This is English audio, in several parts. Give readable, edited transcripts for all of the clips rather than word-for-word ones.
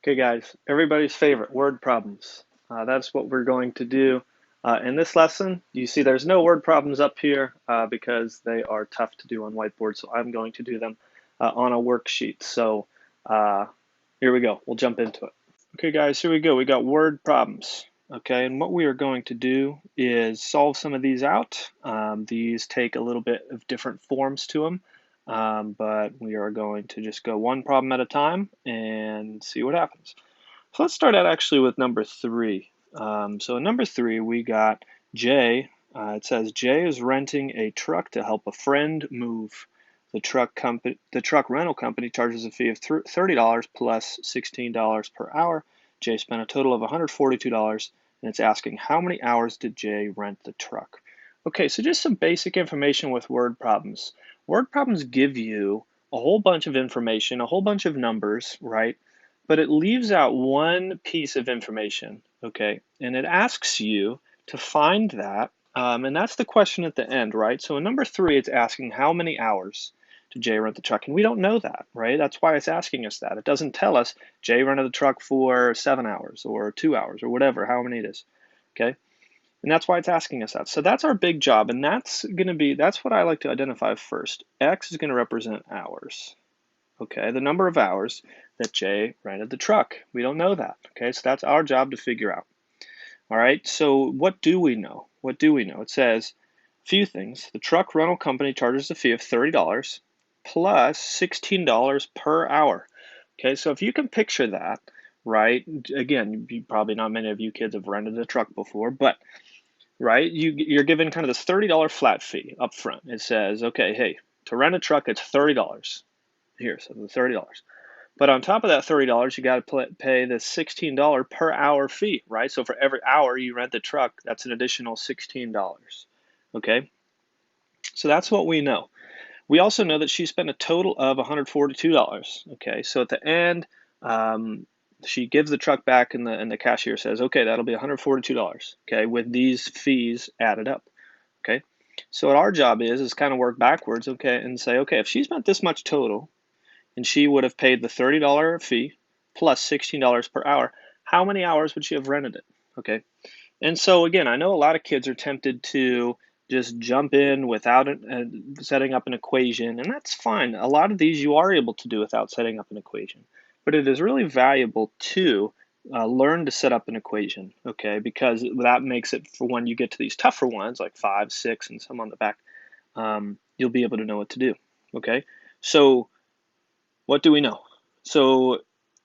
Okay, guys, everybody's favorite word problems. That's what we're going to do in this lesson. You see there's no word problems up here because they are tough to do on whiteboard, so I'm going to do them on a worksheet. So uh, here we go. We'll jump into it. Okay, guys, here we go. We got word problems. Okay, and what we are going to do is solve some of these out. These take a little bit of different forms to them, but we are going to just go one problem at a time and see what happens. So let's start out actually with number 3. So in number 3, we got Jay. It says Jay is renting a truck to help a friend move. The truck rental company charges a fee of $30 plus $16 per hour. Jay spent a total of $142, and it's asking how many hours did Jay rent the truck? Okay, so just some basic information with word problems. Word problems give you a whole bunch of information, a whole bunch of numbers, right? But it leaves out one piece of information, okay? And it asks you to find that, and that's the question at the end, right? So in number 3, it's asking how many hours did Jay rent the truck? And we don't know that, right? That's why it's asking us that. It doesn't tell us Jay rented the truck for 7 hours or 2 hours or whatever, how many it is, okay? And that's why it's asking us that. So that's our big job, and that's what I like to identify first. X is going to represent hours, okay? The number of hours that Jay rented the truck. We don't know that, okay? So that's our job to figure out. All right, so what do we know? What do we know? It says a few things. The truck rental company charges a fee of $30 plus $16 per hour. Okay, so if you can picture that, right? Again, probably not many of you kids have rented a truck before, but right, you're given kind of this $30 flat fee up front. It says, okay, hey, to rent a truck, it's $30. Here, so the $30. But on top of that $30, you got to pay the $16 per hour fee, right? So for every hour you rent the truck, that's an additional $16. Okay, so that's what we know. We also know that she spent a total of $142. Okay, so at the end, she gives the truck back, and the cashier says, okay, that'll be $142. Okay, with these fees added up. Okay, so what our job is kind of work backwards. Okay, and say, okay, if she spent this much total, and she would have paid the $30 fee plus $16 per hour, how many hours would she have rented it? Okay. And so again, I know a lot of kids are tempted to just jump in without setting up an equation, and that's fine. A lot of these you are able to do without setting up an equation, but it is really valuable to learn to set up an equation, okay? Because that makes it for when you get to these tougher ones like 5, 6, and some on the back, you'll be able to know what to do, okay? So what do we know? So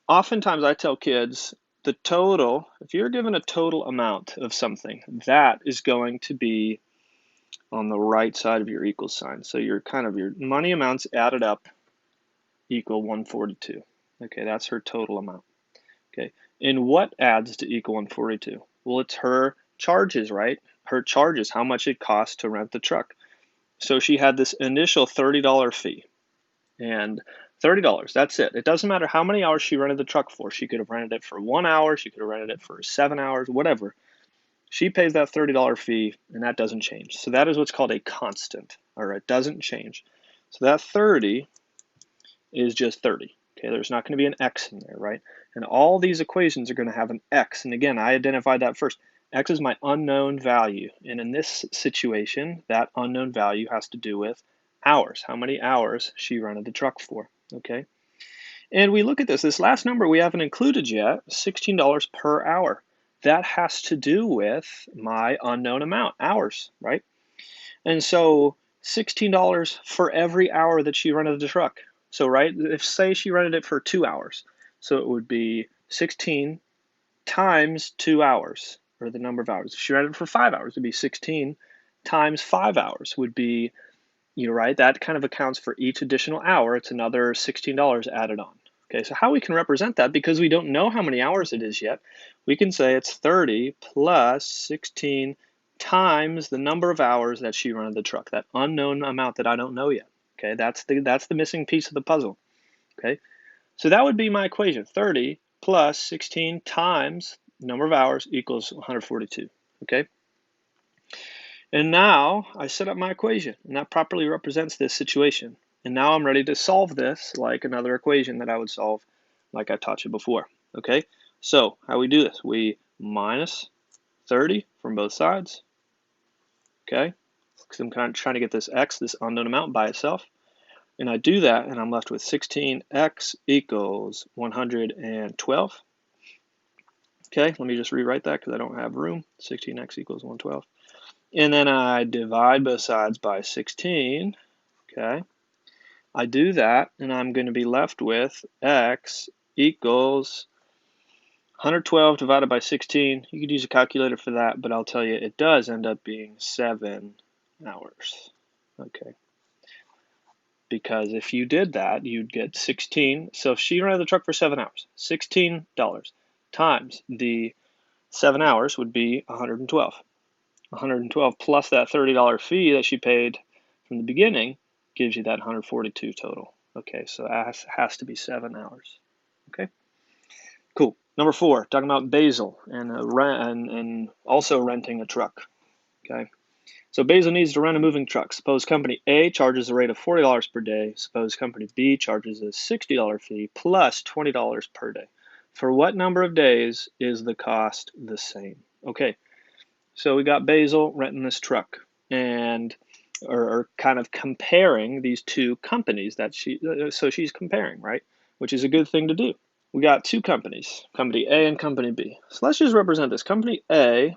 oftentimes I tell kids the total, if you're given a total amount of something, that is going to be on the right side of your equal sign. So your money amounts added up equal 142. Okay, that's her total amount. Okay, and what adds to equal 142? Well, it's her charges, right? Her charges, how much it costs to rent the truck. So she had this initial $30 fee. And $30, that's it. It doesn't matter how many hours she rented the truck for. She could have rented it for 1 hour, she could have rented it for 7 hours, whatever. She pays that $30 fee, and that doesn't change. So that is what's called a constant, or it doesn't change. So that 30 is just 30. Okay, there's not going to be an x in there, right? And all these equations are going to have an x. And again, I identified that first. X is my unknown value. And in this situation, that unknown value has to do with hours, how many hours she rented the truck for, okay? And we look at this last number we haven't included yet, $16 per hour. That has to do with my unknown amount, hours, right? And so $16 for every hour that she rented the truck. So, right, if say she rented it for 2 hours, so it would be 16 times 2 hours, or the number of hours. If she rented it for 5 hours, it would be 16 times 5 hours would be, right, that kind of accounts for each additional hour. It's another $16 added on. Okay, so how we can represent that, because we don't know how many hours it is yet, we can say it's 30 plus 16 times the number of hours that she rented the truck, that unknown amount that I don't know yet. Okay, that's the missing piece of the puzzle. Okay, so that would be my equation. 30 plus 16 times the number of hours equals 142. Okay, and now I set up my equation, and that properly represents this situation. And now I'm ready to solve this like another equation that I would solve like I taught you before. Okay, so how we do this? We minus 30 from both sides. Okay, because I'm kind of trying to get this x, this unknown amount, by itself. And I do that, and I'm left with 16x equals 112. Okay, let me just rewrite that because I don't have room. 16x equals 112. And then I divide both sides by 16. Okay, I do that, and I'm going to be left with x equals 112 divided by 16. You could use a calculator for that, but I'll tell you it does end up being 7 hours. Okay. Because if you did that, you'd get 16. So if she ran the truck for 7 hours, $16 times the 7 hours would be 112. 112 plus that $30 fee that she paid from the beginning gives you that 142 total. Okay, so that has to be 7 hours. Okay, cool. Number 4, talking about Basil and also renting a truck. Okay. So Basil needs to rent a moving truck. Suppose company A charges a rate of $40 per day. Suppose company B charges a $60 fee plus $20 per day. For what number of days is the cost the same? Okay, so we got Basil renting this truck and or kind of comparing these two companies that she's comparing, right? Which is a good thing to do. We got two companies, company A and company B. So let's just represent this. Company A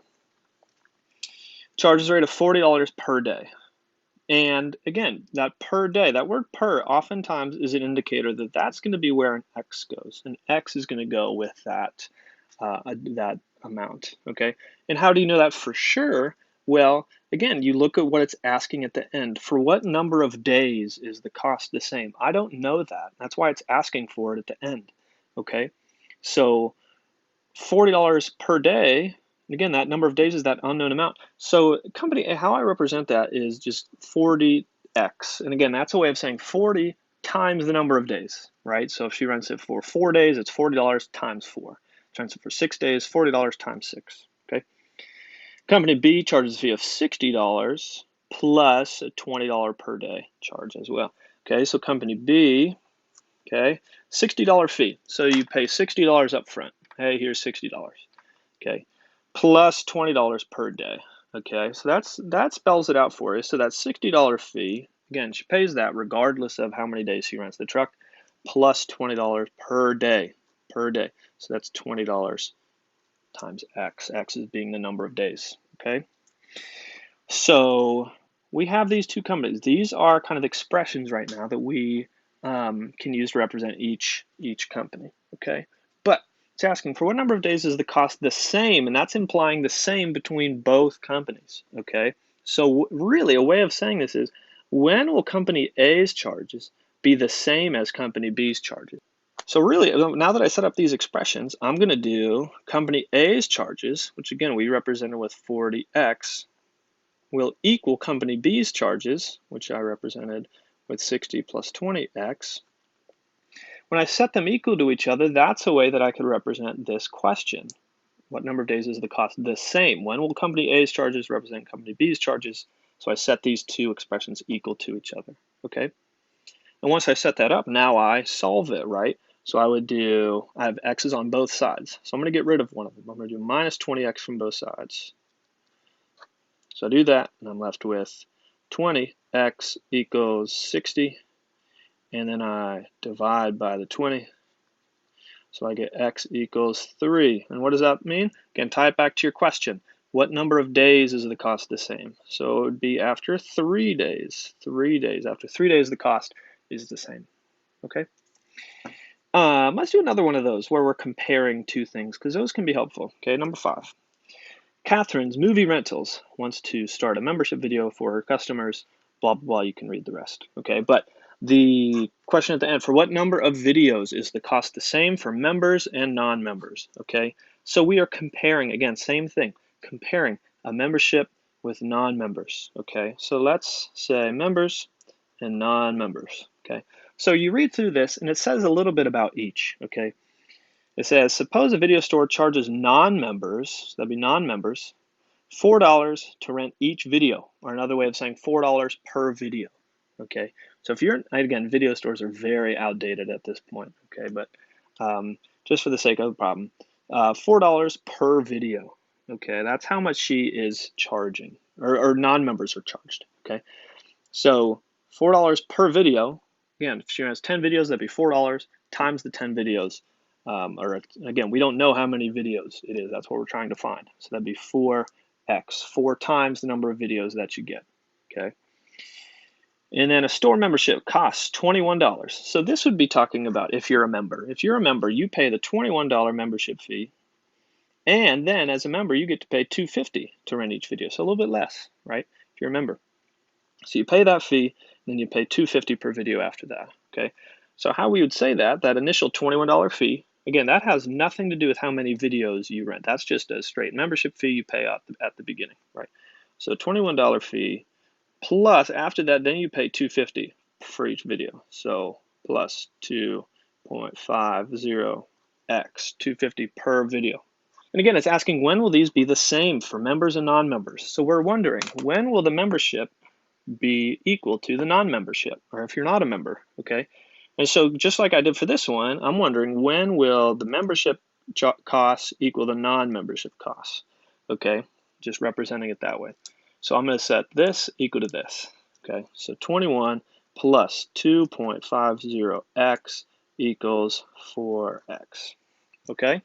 charges a rate of $40 per day. And again, that per day, that word per oftentimes is an indicator that that's going to be where an X goes. An X is going to go with that, that amount, okay? And how do you know that for sure? Well, again, you look at what it's asking at the end. For what number of days is the cost the same? I don't know that. That's why it's asking for it at the end, okay? So $40 per day, again, that number of days is that unknown amount. So company, how I represent that is just 40x. And again, that's a way of saying 40 times the number of days, right? So if she rents it for 4 days, it's $40 times 4. Rents it for 6 days, $40 times 6, okay? Company B charges a fee of $60 plus a $20 per day charge as well. Okay, so company B, okay, $60 fee. So you pay $60 up front. Hey, here's $60. Okay, plus $20 per day. Okay, so that spells it out for you. So that $60 fee, again, she pays that regardless of how many days she rents the truck, plus $20 per day. So that's $20 times X. X is being the number of days. Okay, so we have these two companies. These are kind of expressions right now that we can use to represent each company. Okay, but it's asking for what number of days is the cost the same, and that's implying the same between both companies. Okay, so really a way of saying this is when will company A's charges be the same as company B's charges? So really, now that I set up these expressions, I'm going to do company A's charges, which again we represented with 40x, will equal company B's charges, which I represented with 60 plus 20x. When I set them equal to each other, that's a way that I could represent this question. What number of days is the cost the same? When will company A's charges represent company B's charges? So I set these two expressions equal to each other, okay? And once I set that up, now I solve it, right? So I have x's on both sides. So I'm going to get rid of one of them. I'm going to do minus 20x from both sides. So I do that, and I'm left with 20x equals 60, and then I divide by the 20. So I get x equals 3. And what does that mean? Again, tie it back to your question. What number of days is the cost the same? So it would be after 3 days. 3 days. After 3 days, the cost is the same. Okay? Let's do another one of those where we're comparing two things, because those can be helpful. Okay, number 5. Catherine's Movie Rentals wants to start a membership video for her customers, blah, blah, blah. You can read the rest. Okay, but the question at the end, for what number of videos is the cost the same for members and non-members? Okay, so we are comparing, again, same thing, comparing a membership with non-members. Okay, so let's say members and non-members. Okay, so you read through this and it says a little bit about each. Okay, it says, suppose a video store charges non-members, that'd be non-members, $4 to rent each video, or another way of saying $4 per video. Okay, so if you're, again, video stores are very outdated at this point. Okay, but just for the sake of the problem, $4 per video. Okay, that's how much she is charging, or non-members are charged. Okay, so $4 per video. Again, if she has 10 videos, that'd be $4 times the 10 videos. Or again, we don't know how many videos it is. That's what we're trying to find. So that'd be 4x, 4 times the number of videos that you get. Okay. And then a store membership costs $21. So this would be talking about if you're a member. If you're a member, you pay the $21 membership fee, and then as a member, you get to pay $2.50 to rent each video. So a little bit less, right? If you're a member. So you pay that fee, then you pay $2.50 per video after that. Okay. So how we would say that initial $21 fee, again, that has nothing to do with how many videos you rent. That's just a straight membership fee you pay at the beginning, right? So $21 fee plus after that, then you pay $2.50 for each video. So plus 2.50x, $2.50 per video. And again, it's asking when will these be the same for members and non-members? So we're wondering, when will the membership be equal to the non-membership, or if you're not a member, okay? And so just like I did for this one, I'm wondering when will the membership costs equal the non-membership costs, okay? Just representing it that way. So I'm going to set this equal to this, okay? So 21 plus 2.50x equals 4x, okay?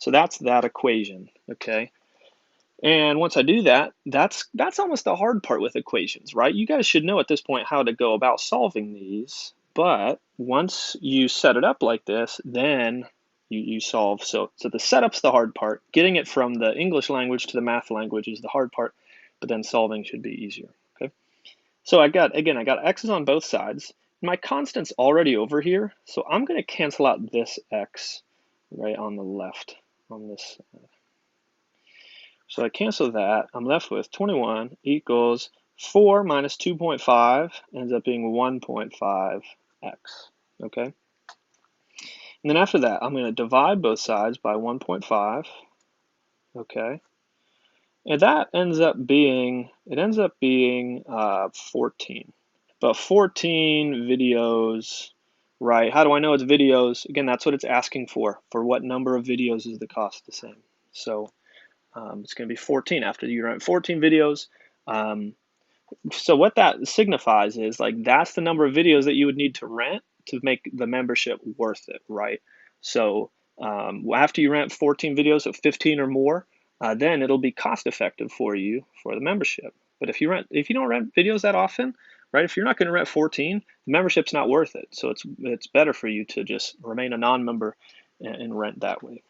So that's that equation, okay? And once I do that, that's almost the hard part with equations, right? You guys should know at this point how to go about solving these, but once you set it up like this, then you solve. So the setup's the hard part. Getting it from the English language to the math language is the hard part, but then solving should be easier, okay? So I got x's on both sides. My constant's already over here, so I'm going to cancel out this x right on the left on this side. So I cancel that. I'm left with 21 equals 4 minus 2.5 ends up being 1.5x, okay? And then after that, I'm going to divide both sides by 1.5, okay? And that ends up being, 14. But 14 videos, right? How do I know it's videos? Again, that's what it's asking for. For what number of videos is the cost the same? So it's going to be 14 after you rent 14 videos. So what that signifies is like that's the number of videos that you would need to rent to make the membership worth it, right? So after you rent 14 videos of 15 or more, then it'll be cost effective for you for the membership. But if you don't rent videos that often, right? If you're not going to rent 14, the membership's not worth it. So it's better for you to just remain a non-member and rent that way.